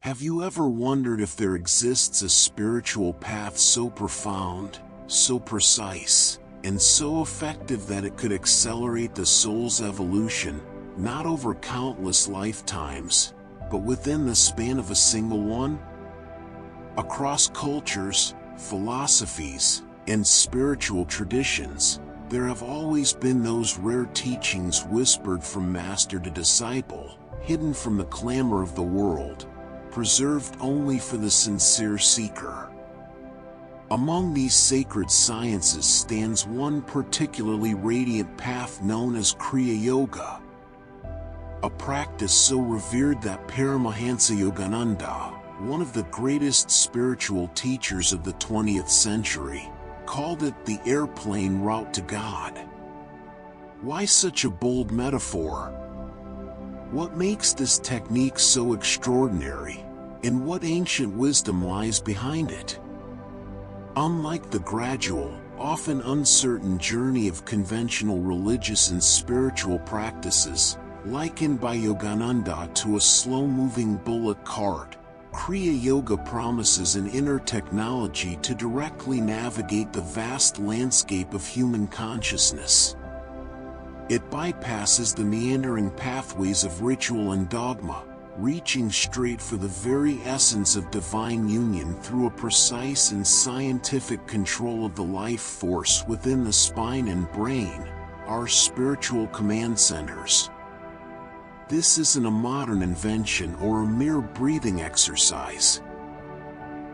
Have you ever wondered if there exists a spiritual path so profound, so precise, and so effective that it could accelerate the soul's evolution, not over countless lifetimes, but within the span of a single one? Across cultures, philosophies, and spiritual traditions, there have always been those rare teachings whispered from master to disciple, hidden from the clamor of the world, preserved only for the sincere seeker. Among these sacred sciences stands one particularly radiant path known as Kriya Yoga, a practice so revered that Paramahansa Yogananda, one of the greatest spiritual teachers of the 20th century, called it the airplane route to God. Why such a bold metaphor? What makes this technique so extraordinary, and what ancient wisdom lies behind it? Unlike the gradual, often uncertain journey of conventional religious and spiritual practices, likened by Yogananda to a slow-moving bullock cart, Kriya Yoga promises an inner technology to directly navigate the vast landscape of human consciousness. It bypasses the meandering pathways of ritual and dogma, reaching straight for the very essence of divine union through a precise and scientific control of the life force within the spine and brain, our spiritual command centers. This isn't a modern invention or a mere breathing exercise.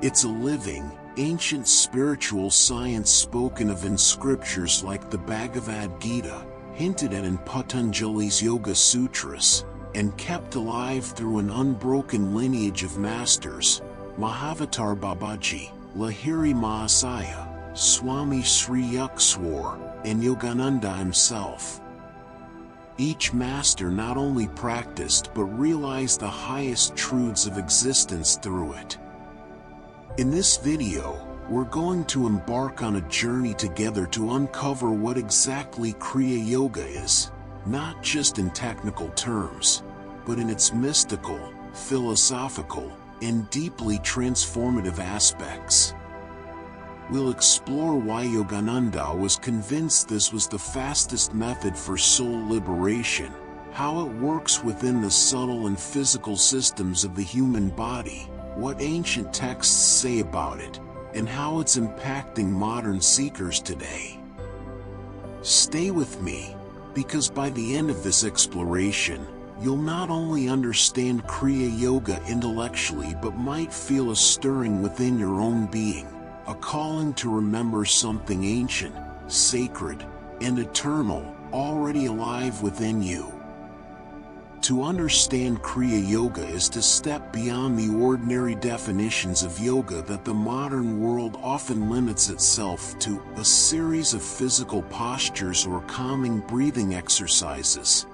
It's a living, ancient spiritual science spoken of in scriptures like the Bhagavad Gita, hinted at in Patanjali's Yoga Sutras, and kept alive through an unbroken lineage of masters, Mahavatar Babaji, Lahiri Mahasaya, Swami Sri Yukteswar, and Yogananda himself. Each master not only practiced but realized the highest truths of existence through it. In this video, we're going to embark on a journey together to uncover what exactly Kriya Yoga is, not just in technical terms, but in its mystical, philosophical, and deeply transformative aspects. We'll explore why Yogananda was convinced this was the fastest method for soul liberation, how it works within the subtle and physical systems of the human body, what ancient texts say about it, and how it's impacting modern seekers today. Stay with me, because by the end of this exploration, you'll not only understand Kriya Yoga intellectually but might feel a stirring within your own being, a calling to remember something ancient, sacred, and eternal, already alive within you. To understand Kriya Yoga is to step beyond the ordinary definitions of yoga that the modern world often limits itself to, a series of physical postures or calming breathing exercises.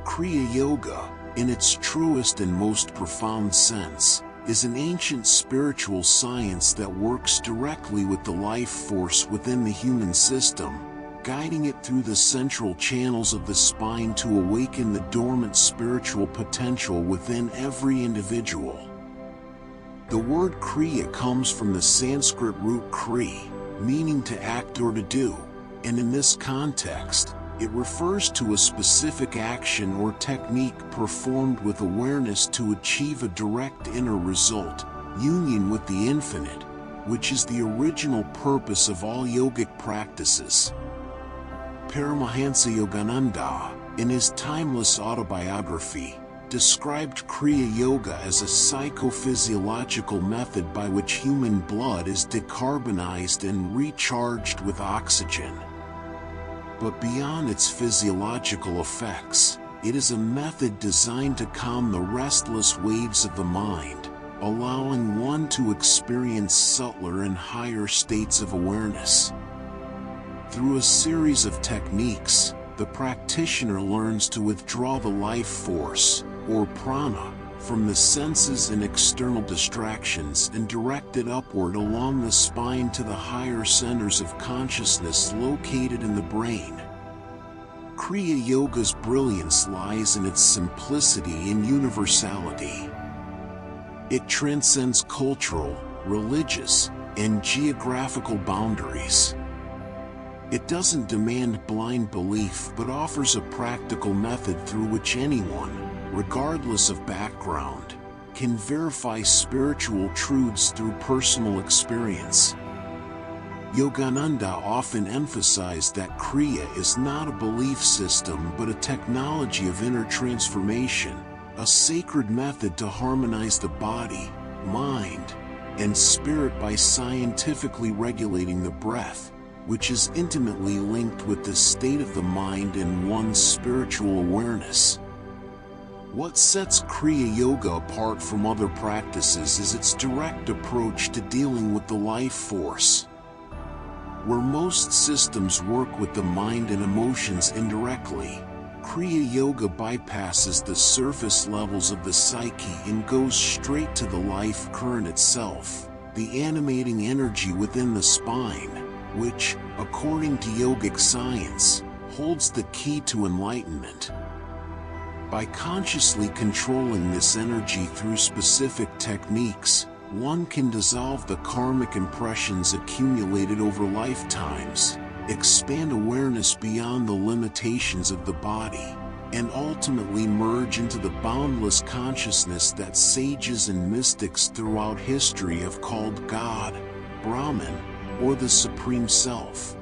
Kriya Yoga, in its truest and most profound sense, is an ancient spiritual science that works directly with the life force within the human system, guiding it through the central channels of the spine to awaken the dormant spiritual potential within every individual. The word Kriya comes from the Sanskrit root kri, meaning to act or to do, and in this context, it refers to a specific action or technique performed with awareness to achieve a direct inner result, union with the infinite, which is the original purpose of all yogic practices. Paramahansa Yogananda, in his timeless autobiography, described Kriya Yoga as a psychophysiological method by which human blood is decarbonized and recharged with oxygen. But beyond its physiological effects, it is a method designed to calm the restless waves of the mind, allowing one to experience subtler and higher states of awareness. Through a series of techniques, the practitioner learns to withdraw the life force, or prana, from the senses and external distractions and direct it upward along the spine to the higher centers of consciousness located in the brain. Kriya Yoga's brilliance lies in its simplicity and universality. It transcends cultural, religious, and geographical boundaries. It doesn't demand blind belief but offers a practical method through which anyone, regardless of background, can verify spiritual truths through personal experience. Yogananda often emphasized that Kriya is not a belief system but a technology of inner transformation, a sacred method to harmonize the body, mind, and spirit by scientifically regulating the breath, which is intimately linked with the state of the mind and one's spiritual awareness. What sets Kriya Yoga apart from other practices is its direct approach to dealing with the life force. Where most systems work with the mind and emotions indirectly, Kriya Yoga bypasses the surface levels of the psyche and goes straight to the life current itself, the animating energy within the spine, which, according to yogic science, holds the key to enlightenment. By consciously controlling this energy through specific techniques, one can dissolve the karmic impressions accumulated over lifetimes, expand awareness beyond the limitations of the body, and ultimately merge into the boundless consciousness that sages and mystics throughout history have called God, Brahman, or the Supreme Self.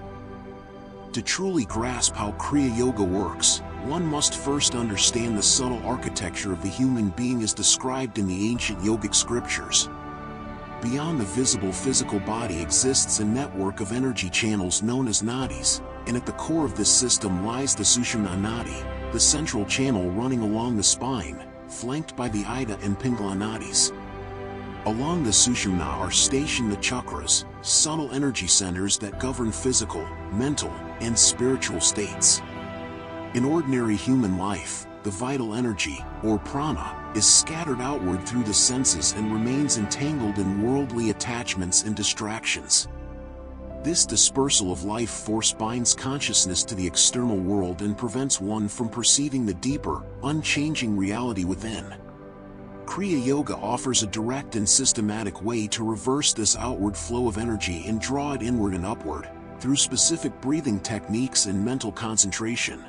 To truly grasp how Kriya Yoga works, one must first understand the subtle architecture of the human being as described in the ancient yogic scriptures. Beyond the visible physical body exists a network of energy channels known as nadis, and at the core of this system lies the Sushumna nadi, the central channel running along the spine, flanked by the Ida and Pingala nadis. Along the Sushumna are stationed the chakras, subtle energy centers that govern physical, mental, and spiritual states. In ordinary human life, the vital energy, or prana, is scattered outward through the senses and remains entangled in worldly attachments and distractions. This dispersal of life force binds consciousness to the external world and prevents one from perceiving the deeper, unchanging reality within. Kriya Yoga offers a direct and systematic way to reverse this outward flow of energy and draw it inward and upward, through specific breathing techniques and mental concentration.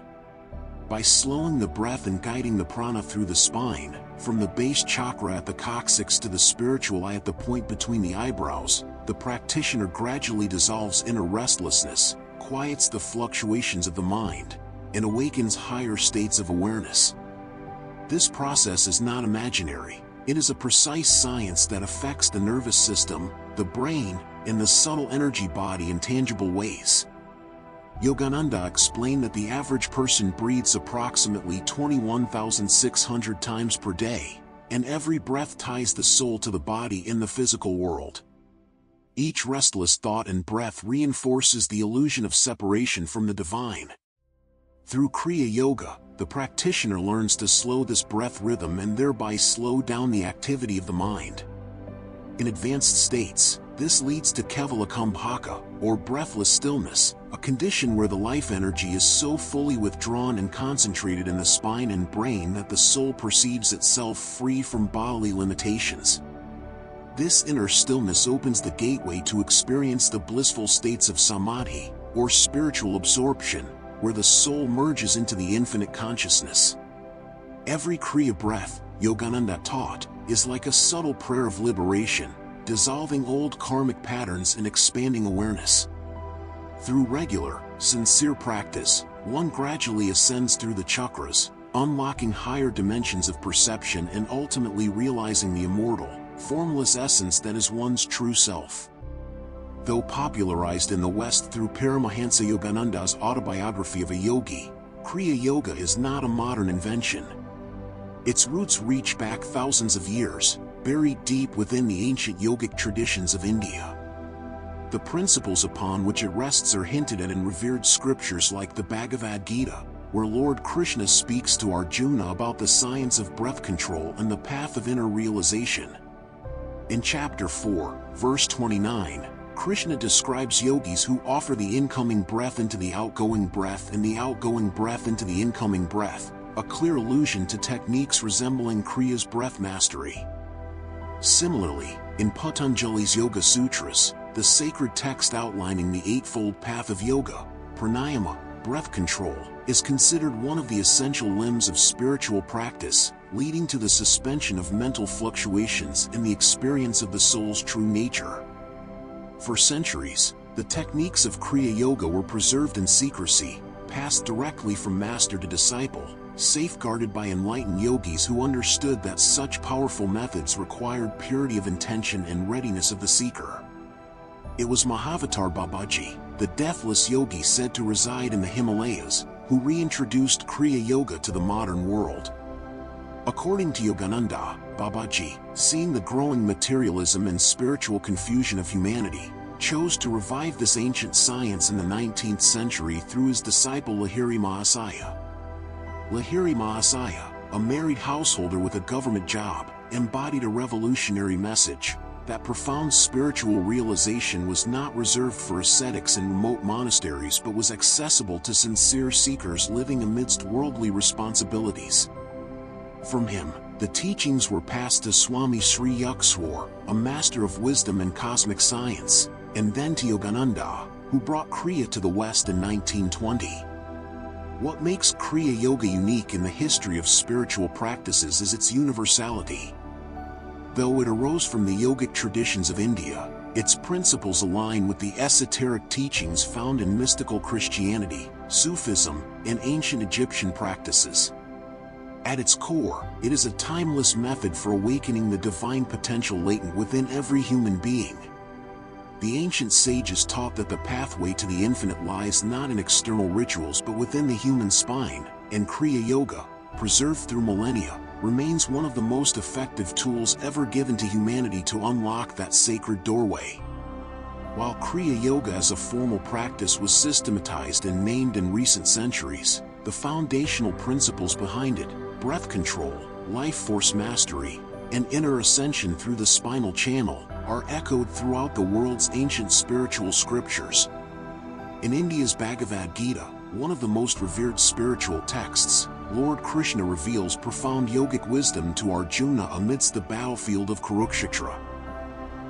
By slowing the breath and guiding the prana through the spine, from the base chakra at the coccyx to the spiritual eye at the point between the eyebrows, the practitioner gradually dissolves inner restlessness, quiets the fluctuations of the mind, and awakens higher states of awareness. This process is not imaginary. It is a precise science that affects the nervous system, the brain, and the subtle energy body in tangible ways. Yogananda explained that the average person breathes approximately 21,600 times per day, and every breath ties the soul to the body in the physical world. Each restless thought and breath reinforces the illusion of separation from the divine. Through Kriya Yoga, the practitioner learns to slow this breath rhythm and thereby slow down the activity of the mind. In advanced states, this leads to kevalakambhaka, or breathless stillness, a condition where the life energy is so fully withdrawn and concentrated in the spine and brain that the soul perceives itself free from bodily limitations. This inner stillness opens the gateway to experience the blissful states of samadhi, or spiritual absorption, where the soul merges into the infinite consciousness. Every Kriya breath, Yogananda taught, is like a subtle prayer of liberation, dissolving old karmic patterns and expanding awareness. Through regular, sincere practice, one gradually ascends through the chakras, unlocking higher dimensions of perception and ultimately realizing the immortal, formless essence that is one's true self. Though popularized in the West through Paramahansa Yogananda's Autobiography of a Yogi, Kriya Yoga is not a modern invention. Its roots reach back thousands of years, buried deep within the ancient yogic traditions of India. The principles upon which it rests are hinted at in revered scriptures like the Bhagavad Gita, where Lord Krishna speaks to Arjuna about the science of breath control and the path of inner realization. In chapter 4, verse 29, Krishna describes yogis who offer the incoming breath into the outgoing breath and the outgoing breath into the incoming breath, a clear allusion to techniques resembling Kriya's breath mastery. Similarly, in Patanjali's Yoga Sutras, the sacred text outlining the eightfold path of yoga, pranayama, breath control, is considered one of the essential limbs of spiritual practice, leading to the suspension of mental fluctuations and the experience of the soul's true nature. For centuries, the techniques of Kriya Yoga were preserved in secrecy, passed directly from master to disciple, safeguarded by enlightened yogis who understood that such powerful methods required purity of intention and readiness of the seeker. It was Mahavatar Babaji, the deathless yogi said to reside in the Himalayas, who reintroduced Kriya Yoga to the modern world. According to Yogananda, Babaji, seeing the growing materialism and spiritual confusion of humanity, chose to revive this ancient science in the 19th century through his disciple Lahiri Mahasaya. Lahiri Mahasaya, a married householder with a government job, embodied a revolutionary message that profound spiritual realization was not reserved for ascetics in remote monasteries but was accessible to sincere seekers living amidst worldly responsibilities. From him, the teachings were passed to Swami Sri Yukteswar, a master of wisdom and cosmic science, and then to Yogananda, who brought Kriya to the West in 1920. What makes Kriya Yoga unique in the history of spiritual practices is its universality. Though it arose from the yogic traditions of India, its principles align with the esoteric teachings found in mystical Christianity, Sufism, and ancient Egyptian practices. At its core, it is a timeless method for awakening the divine potential latent within every human being. The ancient sages taught that the pathway to the infinite lies not in external rituals but within the human spine, and Kriya Yoga, preserved through millennia, remains one of the most effective tools ever given to humanity to unlock that sacred doorway. While Kriya Yoga as a formal practice was systematized and named in recent centuries, the foundational principles behind it, breath control, life force mastery, and inner ascension through the spinal channel, are echoed throughout the world's ancient spiritual scriptures. In India's Bhagavad Gita, one of the most revered spiritual texts, Lord Krishna reveals profound yogic wisdom to Arjuna amidst the battlefield of Kurukshetra.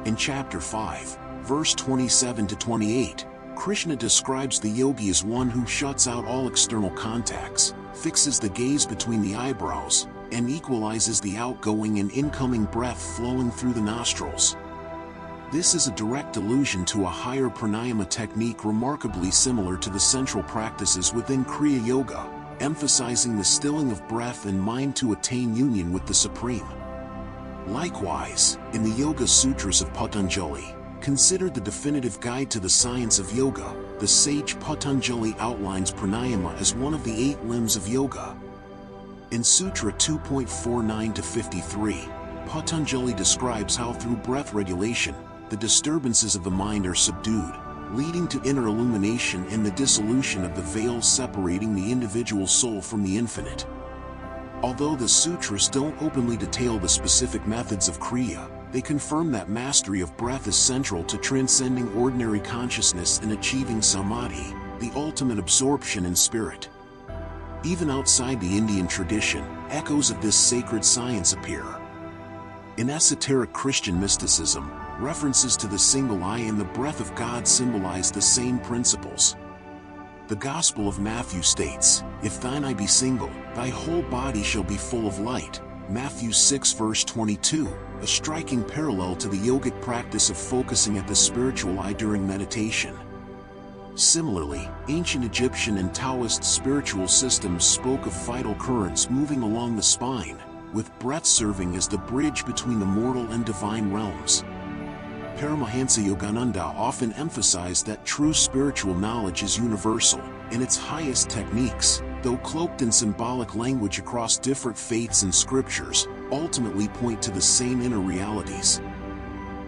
In chapter 5, verse 27-28, Krishna describes the yogi as one who shuts out all external contacts, fixes the gaze between the eyebrows, and equalizes the outgoing and incoming breath flowing through the nostrils. This is a direct allusion to a higher pranayama technique remarkably similar to the central practices within Kriya Yoga, emphasizing the stilling of breath and mind to attain union with the Supreme. Likewise, in the Yoga Sutras of Patanjali, considered the definitive guide to the science of yoga, the sage Patanjali outlines pranayama as one of the 8 limbs of yoga. In Sutra 2.49-53, Patanjali describes how through breath regulation, the disturbances of the mind are subdued, leading to inner illumination and the dissolution of the veil separating the individual soul from the infinite. Although the sutras don't openly detail the specific methods of Kriya, they confirm that mastery of breath is central to transcending ordinary consciousness and achieving samadhi, the ultimate absorption in spirit. Even outside the Indian tradition, echoes of this sacred science appear. In esoteric Christian mysticism, references to the single eye and the breath of God symbolize the same principles. The Gospel of Matthew states, "If thine eye be single, thy whole body shall be full of light." Matthew 6 verse 22, a striking parallel to the yogic practice of focusing at the spiritual eye during meditation. Similarly, ancient Egyptian and Taoist spiritual systems spoke of vital currents moving along the spine, with breath serving as the bridge between the mortal and divine realms. Paramahansa Yogananda often emphasized that true spiritual knowledge is universal, and its highest techniques, though cloaked in symbolic language across different faiths and scriptures, ultimately point to the same inner realities.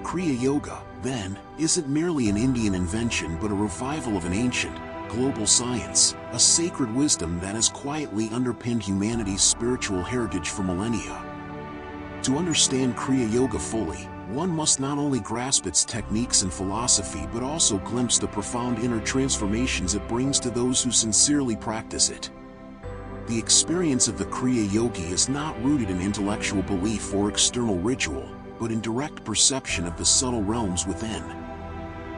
Kriya Yoga, then, isn't merely an Indian invention but a revival of an ancient, global science, a sacred wisdom that has quietly underpinned humanity's spiritual heritage for millennia. To understand Kriya Yoga fully, one must not only grasp its techniques and philosophy but also glimpse the profound inner transformations it brings to those who sincerely practice it. The experience of the Kriya Yogi is not rooted in intellectual belief or external ritual, but in direct perception of the subtle realms within.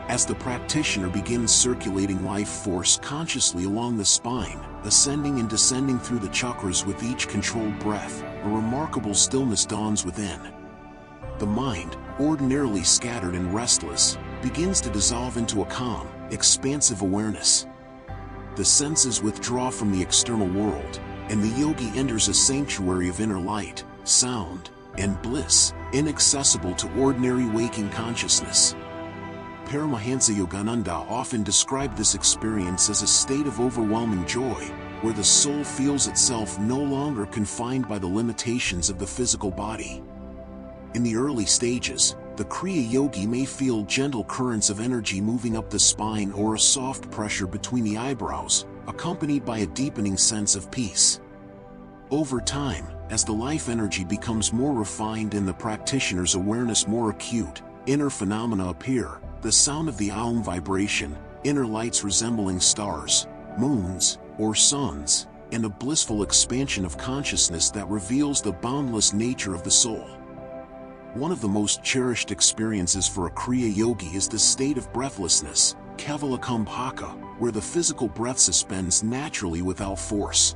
As the practitioner begins circulating life force consciously along the spine, ascending and descending through the chakras with each controlled breath, a remarkable stillness dawns within. The mind, ordinarily scattered and restless, begins to dissolve into a calm, expansive awareness. The senses withdraw from the external world, and the yogi enters a sanctuary of inner light, sound, and bliss, inaccessible to ordinary waking consciousness. Paramahansa Yogananda often described this experience as a state of overwhelming joy, where the soul feels itself no longer confined by the limitations of the physical body. In the early stages, the Kriya Yogi may feel gentle currents of energy moving up the spine or a soft pressure between the eyebrows, accompanied by a deepening sense of peace. Over time, as the life energy becomes more refined and the practitioner's awareness more acute, inner phenomena appear: the sound of the Aum vibration, inner lights resembling stars, moons, or suns, and a blissful expansion of consciousness that reveals the boundless nature of the soul. One of the most cherished experiences for a Kriya Yogi is the state of breathlessness, Kevalakambhaka, where the physical breath suspends naturally without force.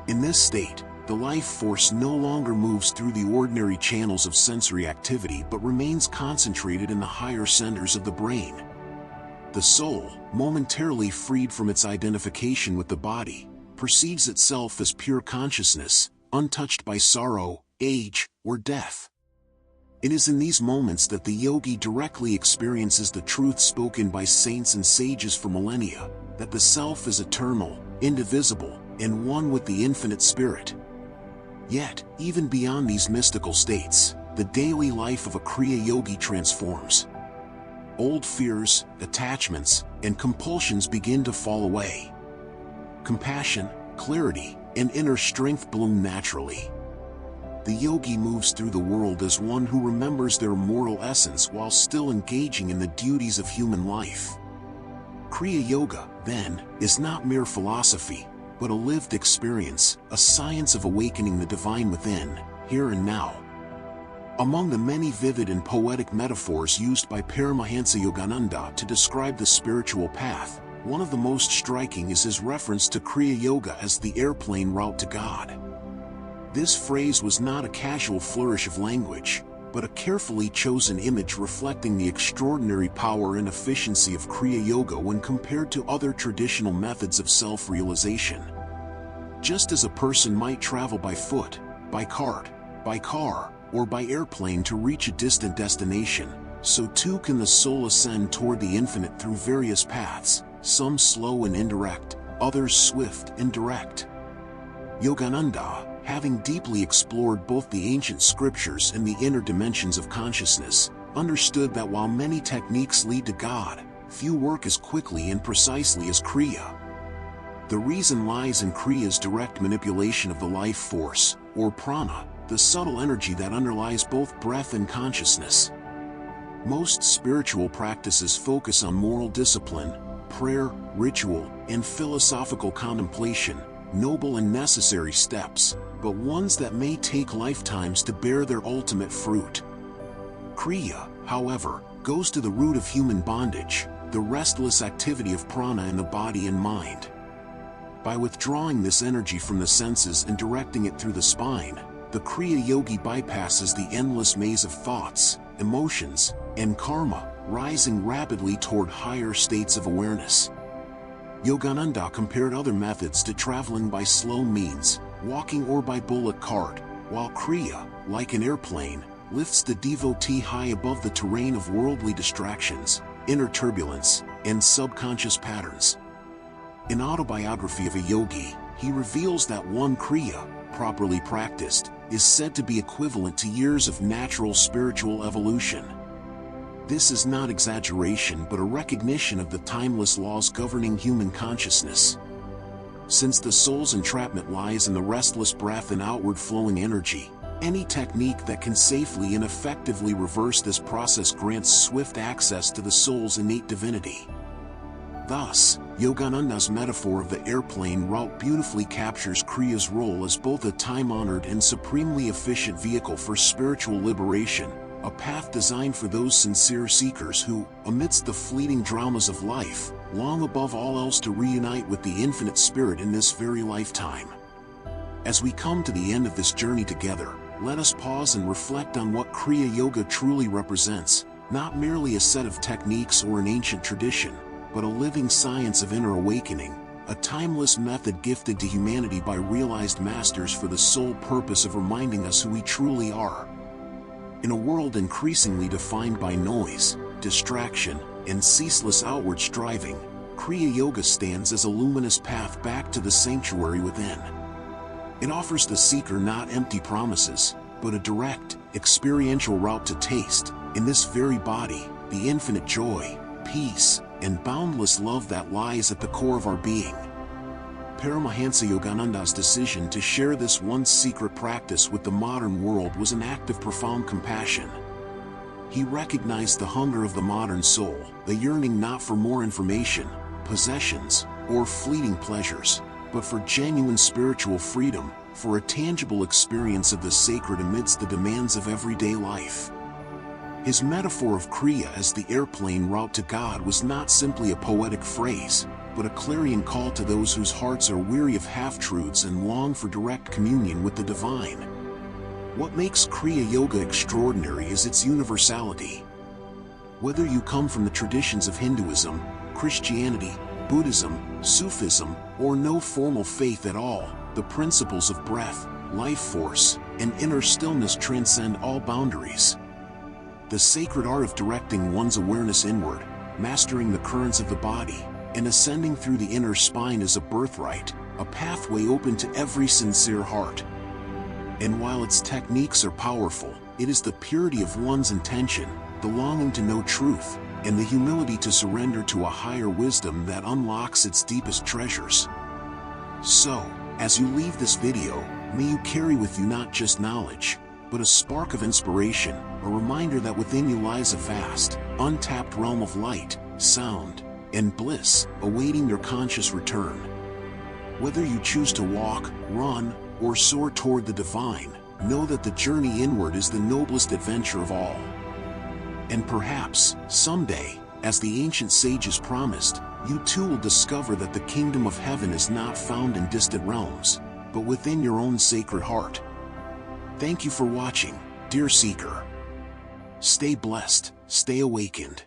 In this state, the life force no longer moves through the ordinary channels of sensory activity but remains concentrated in the higher centers of the brain. The soul, momentarily freed from its identification with the body, perceives itself as pure consciousness, untouched by sorrow, age, or death. It is in these moments that the yogi directly experiences the truth spoken by saints and sages for millennia, that the self is eternal, indivisible, and one with the infinite spirit. Yet, even beyond these mystical states, the daily life of a Kriya Yogi transforms. Old fears, attachments, and compulsions begin to fall away. Compassion, clarity, and inner strength bloom naturally. The yogi moves through the world as one who remembers their immortal essence while still engaging in the duties of human life. Kriya Yoga, then, is not mere philosophy, but a lived experience, a science of awakening the divine within, here and now. Among the many vivid and poetic metaphors used by Paramahansa Yogananda to describe the spiritual path, one of the most striking is his reference to Kriya Yoga as the airplane route to God. This phrase was not a casual flourish of language, but a carefully chosen image reflecting the extraordinary power and efficiency of Kriya Yoga when compared to other traditional methods of self-realization. Just as a person might travel by foot, by cart, by car, or by airplane to reach a distant destination, so too can the soul ascend toward the infinite through various paths, some slow and indirect, others swift and direct. Yogananda, having deeply explored both the ancient scriptures and the inner dimensions of consciousness, understood that while many techniques lead to God, few work as quickly and precisely as Kriya. The reason lies in Kriya's direct manipulation of the life force, or Prana, the subtle energy that underlies both breath and consciousness. Most spiritual practices focus on moral discipline, prayer, ritual, and philosophical contemplation, noble and necessary steps, but ones that may take lifetimes to bear their ultimate fruit. Kriya, however, goes to the root of human bondage, the restless activity of prana in the body and mind. By withdrawing this energy from the senses and directing it through the spine, the Kriya Yogi bypasses the endless maze of thoughts, emotions, and karma, rising rapidly toward higher states of awareness. Yogananda compared other methods to traveling by slow means, walking or by bullock cart, while Kriya, like an airplane, lifts the devotee high above the terrain of worldly distractions, inner turbulence, and subconscious patterns. In Autobiography of a Yogi, he reveals that one Kriya, properly practiced, is said to be equivalent to years of natural spiritual evolution. This is not exaggeration but a recognition of the timeless laws governing human consciousness. Since the soul's entrapment lies in the restless breath and outward flowing energy, any technique that can safely and effectively reverse this process grants swift access to the soul's innate divinity. Thus, Yogananda's metaphor of the airplane route beautifully captures Kriya's role as both a time-honored and supremely efficient vehicle for spiritual liberation, a path designed for those sincere seekers who, amidst the fleeting dramas of life, long above all else to reunite with the infinite spirit in this very lifetime. As we come to the end of this journey together, let us pause and reflect on what Kriya Yoga truly represents, not merely a set of techniques or an ancient tradition, but a living science of inner awakening, a timeless method gifted to humanity by realized masters for the sole purpose of reminding us who we truly are. In a world increasingly defined by noise, distraction, and ceaseless outward striving, Kriya Yoga stands as a luminous path back to the sanctuary within. It offers the seeker not empty promises, but a direct, experiential route to taste, in this very body, the infinite joy, peace, and boundless love that lies at the core of our being. Paramahansa Yogananda's decision to share this once secret practice with the modern world was an act of profound compassion. He recognized the hunger of the modern soul, the yearning not for more information, possessions, or fleeting pleasures, but for genuine spiritual freedom, for a tangible experience of the sacred amidst the demands of everyday life. His metaphor of Kriya as the airplane route to God was not simply a poetic phrase, but a clarion call to those whose hearts are weary of half-truths and long for direct communion with the divine. What makes Kriya Yoga extraordinary is its universality. Whether you come from the traditions of Hinduism, Christianity, Buddhism, Sufism, or no formal faith at all, the principles of breath, life force, and inner stillness transcend all boundaries. The sacred art of directing one's awareness inward, mastering the currents of the body, and ascending through the inner spine is a birthright, a pathway open to every sincere heart. And while its techniques are powerful, it is the purity of one's intention, the longing to know truth, and the humility to surrender to a higher wisdom that unlocks its deepest treasures. So, as you leave this video, may you carry with you not just knowledge, but a spark of inspiration, a reminder that within you lies a vast, untapped realm of light, sound, and bliss, awaiting your conscious return. Whether you choose to walk, run, or soar toward the divine, know that the journey inward is the noblest adventure of all. And perhaps, someday, as the ancient sages promised, you too will discover that the kingdom of heaven is not found in distant realms, but within your own sacred heart. Thank you for watching, dear seeker. Stay blessed, stay awakened.